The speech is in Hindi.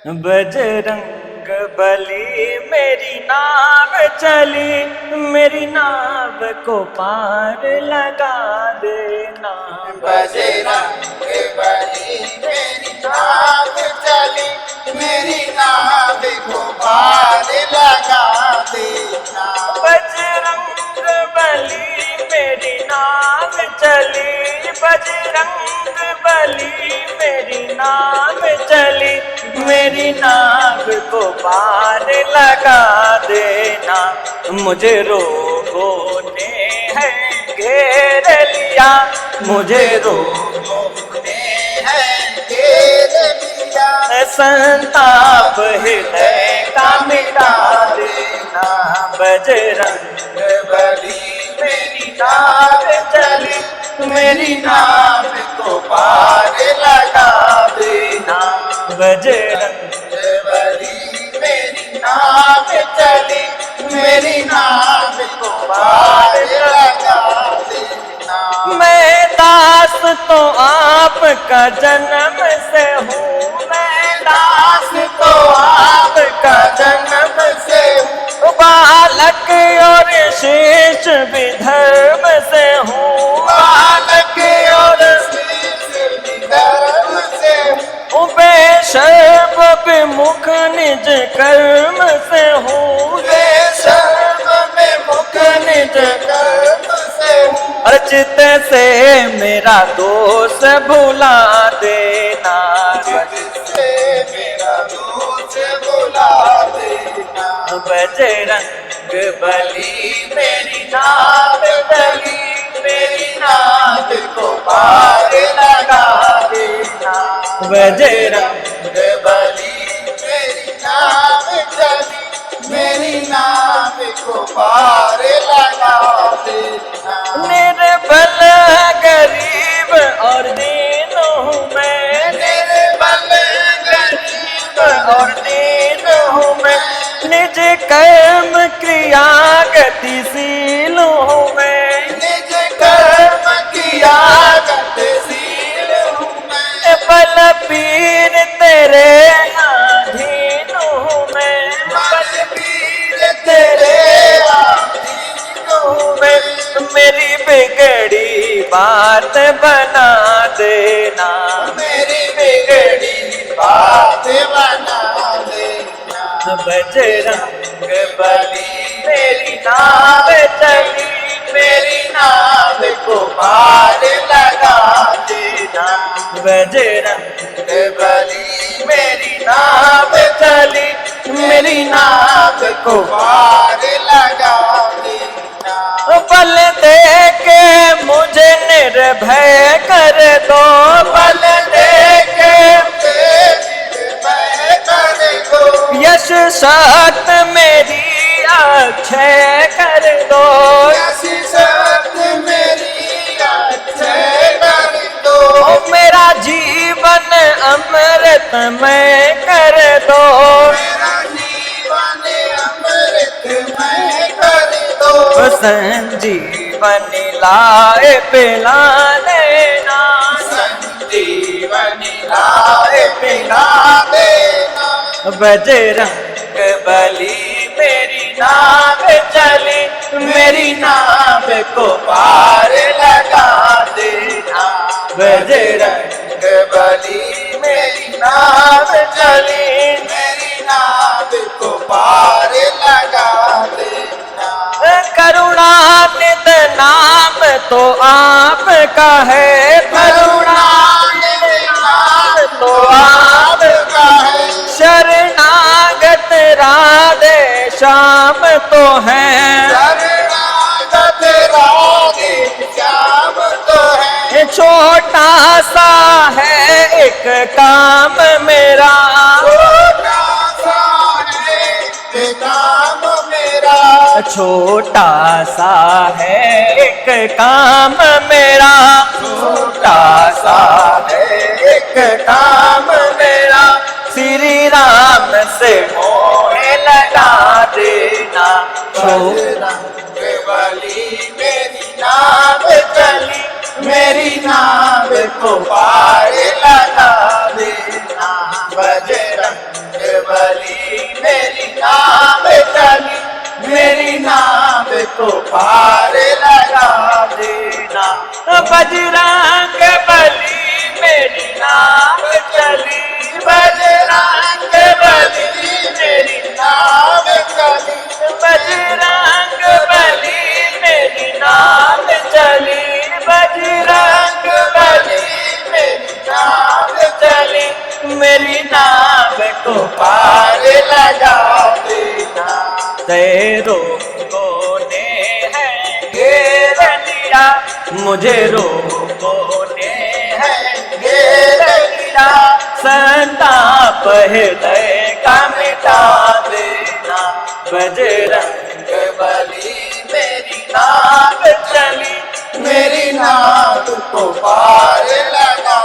बजरंग बली मेरी नाव चली, मेरी नाव को पार लगा देना। बजरंग बली मेरी नाव चली, मेरी नाव को पार लगा देना। बजरंग बली मेरी नाव चली, बजरंग बली मेरी नाव चली, मेरी नाव को पार लगा देना। मुझे रोगों ने है घेर लिया, मुझे रोगों ने है घेर लिया, संताप हृदय का मिटा देना। बजरंग बली मेरी नाव चली, मेरी नाव को पार लगा देना। बजरंग बली मेरी नाव चली, मेरी नाव को पार लगा देना। मैं दास तो आपका जन्म से हूँ, मैं दास तो आपका जन्म से हूँ, बालक और शेष भी धर्म से हूँ, बालक और शेष भी धर्म से हूँ, बेशर्म विमुख निज कर्म से हूँ, बेशर्म विमुख निज कर्म से हूँ। अर्चित से मेरा दोष भुला देना। जिससे मेरा दोष भुला देना। बजरंग बली मेरी नाव चली, मेरी नाव को पार लगा देना। बजरंग बली मेरी नाव चली, मेरी नाव को पार लगा देना। निर्बल गरीब और दीन हूँ मैं, निर्बल गरीब और दीन हूँ मैं, निज कर्म क्रिया गतिशील हूँ मैं, निज कर्म किया गतिशील हूँ मैं। बल पीर तेरे अधीन हूँ मैं, बलबीर तेरे अधीन हूँ मैं। मेरी बिगड़ी बात बना देना। मेरी बिगड़ी बात बना देना। बजरंग बली मेरी नाव चली, मेरी नाव को पार लगा देना। बजरंग बली मेरी नाव चली, मेरी नाव को पार लगा देना। बल दे के मुझे निर्भय कर दो, बल दे के निर्भय कर दो। यश शक्त मेरी अक्षय कर दो। यश शक्त मेरी अक्षय कर दो। मेरा जीवन अमृतमय कर दो। मेरा जीवन अमृतमय कर दो। संजीवनी लाए पिला देना, संजीवनी लाए पिला देना। बजरंग बली मेरी नाव चली, मेरी नाव को पार लगा देना। बजरंग बली मेरी नाव चली, मेरी नाव को पार लगा देना। करुणानिध नाम तो आपका है, करुणानिध नाम तो आपका है। शरणागत राधे श्याम तो है, शरणागत राधे श्याम तो है। छोटा सा है एक काम मेरा, छोटा सा है एक काम मेरा। छोटा सा है एक काम मेरा, छोटा सा है एक काम मेरा। श्री राम से मोह लगा देना। बजरंग बली मेरी नाव चली, मेरी नाव को पार लगा देना। बजरंग बली मेरी नाव चली, मेरी नाव को पार लगा देना। बजरंग बली मेरी नाव चली, बजरंग बली मेरी नाव चली, बजरंग बली मेरी नाव चली, बजरंग बली मेरी नाव चली, मेरी नाव को पार लगा देना। रोगों ने है घेर लिया, मुझे रोगों ने है घेर लिया, संताप हृदय का मिटा देना। बजरंग बली मेरी नाव चली, मेरी नाव को पार लगा